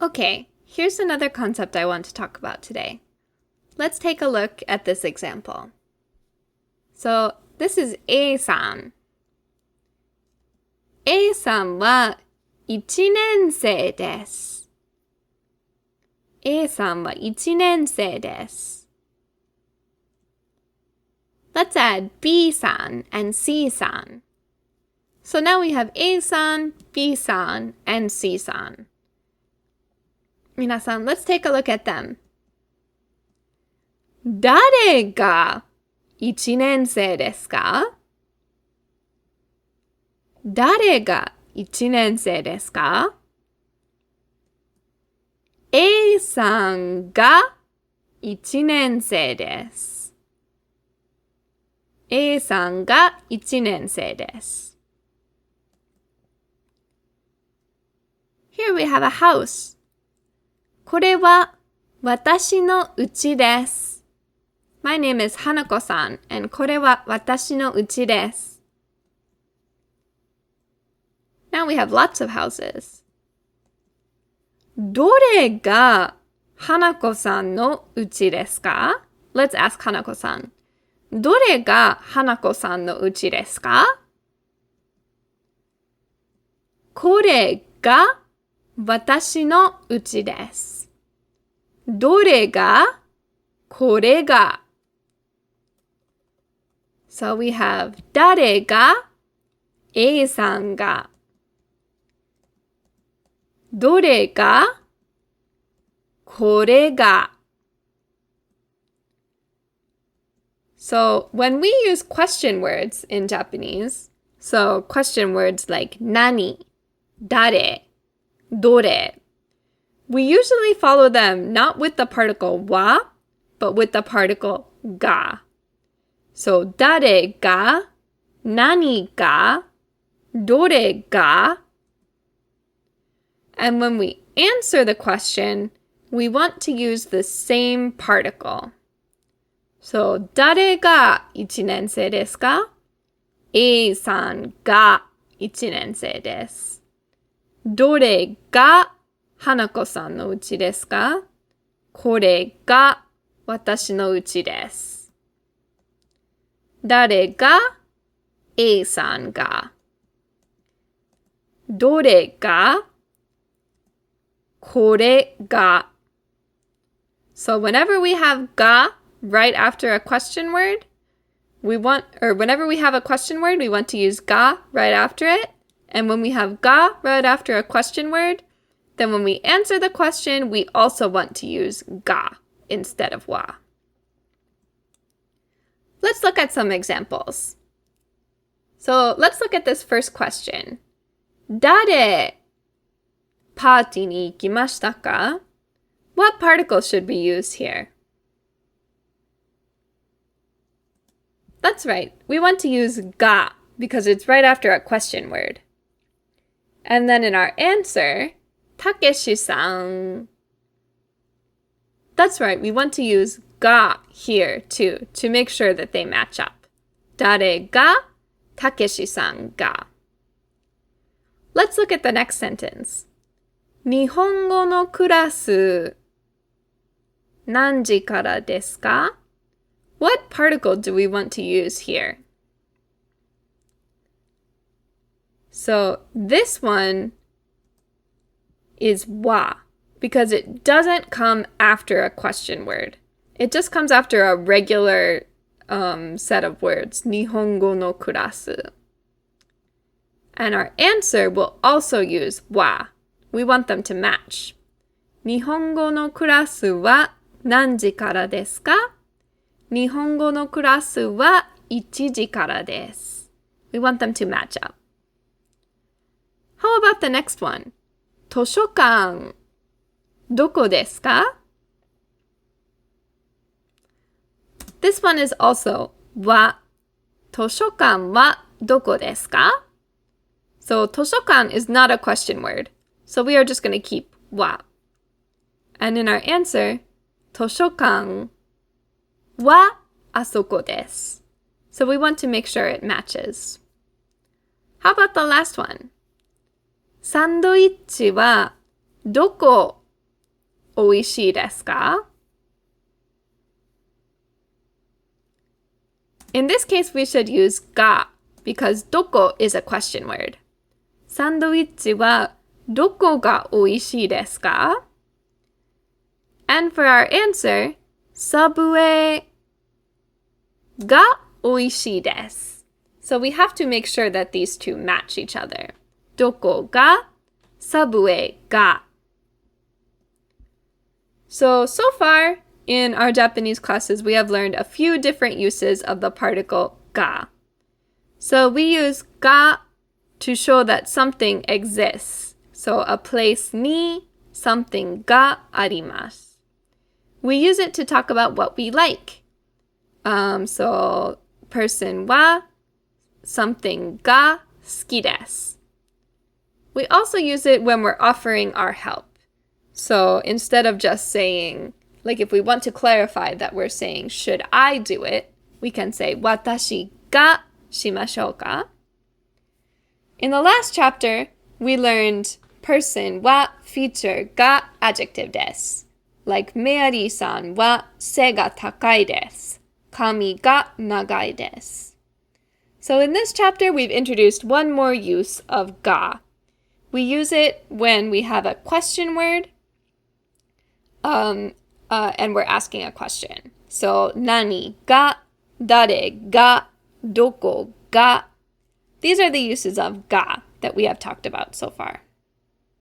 Okay, here's another concept I want to talk about today. Let's take a look at this example. So, this is A さん。A さんは1年生です。A さんは1年生です。Let's add B さん and C さん。So now we have A さん、B さん and C さん。皆さん、let's take a look at them. 誰が1年生ですか？誰が1年生ですか？ A さんが1年生です。A さんが1年生です。Here we have a house. これは私の家です。My name is Hanako-san, and これは私の家です。Now we have lots of houses. どれが花子さんの家ですか？ Let's ask 花子さん。どれが花子さんの家ですか？これが私の家です。どれがこれが。So we have 誰が A さんが。どれがこれが。So when we use question words in Japanese, so question words like 何、誰、どれ, we usually follow them not with the particle wa, but with the particle ga. So 誰が、何が、どれが. And when we answer the question, we want to use the same particle. So 誰が1年生ですか? A さんが1年生です。どれが花子さんの家ですか？これが私の家です。誰が A さんが。どれがこれが。So whenever we have が right after a question word, whenever we have a question word, we want to use が right after it. And when we have が right after a question word, then when we answer the question, we also want to use が instead of は. Let's look at some examples. So let's look at this first question. 誰パーティーに行きましたか? What particle should we use here? That's right. We want to use が because it's right after a question word. And then in our answer, たけしさん. That's right. We want to use が here too to make sure that they match up. 誰がたけしさんが. Let's look at the next sentence. 日本語のクラス何時からですか? What particle do we want to use here? So this one is は because it doesn't come after a question word. It just comes after a regular set of words. 日本語のクラス. And our answer will also use は. We want them to match. 日本語のクラスは何時からですか? 日本語のクラスは1時からです. We want them to match up. How about the next one? 図書館どこですか? This one is also は。図書館はどこですか? So 図書館 is not a question word. So we are just going to keep は. And in our answer, 図書館はあそこです. So we want to make sure it matches. How about the last one? サンドイッチはどこ oishii desu ka? In this case, we should use ga because doko is a question word. Sandwich wa doko ga oishii desu ka? And for our answer, Subway ga oishii desu. So we have to make sure that these two match each other. Doko ga, Subway ga. So far in our Japanese classes, we have learned a few different uses of the particle ga. So we use ga to show that something exists. So a place ni something ga arimasu. We use it to talk about what we like. So person wa something ga suki desu. We also use it when we're offering our help. So instead of just saying, like if we want to clarify that we're saying, should I do it? We can say, watashi ga shimashou ka? In the last chapter, we learned person wa feature ga adjective desu. Like Meari-san wa se ga takai desu. Kami ga nagai desu. So in this chapter, we've introduced one more use of ga. We use it when we have a question word and we're asking a question. So nani ga, dare ga, doko ga. These are the uses of ga that we have talked about so far.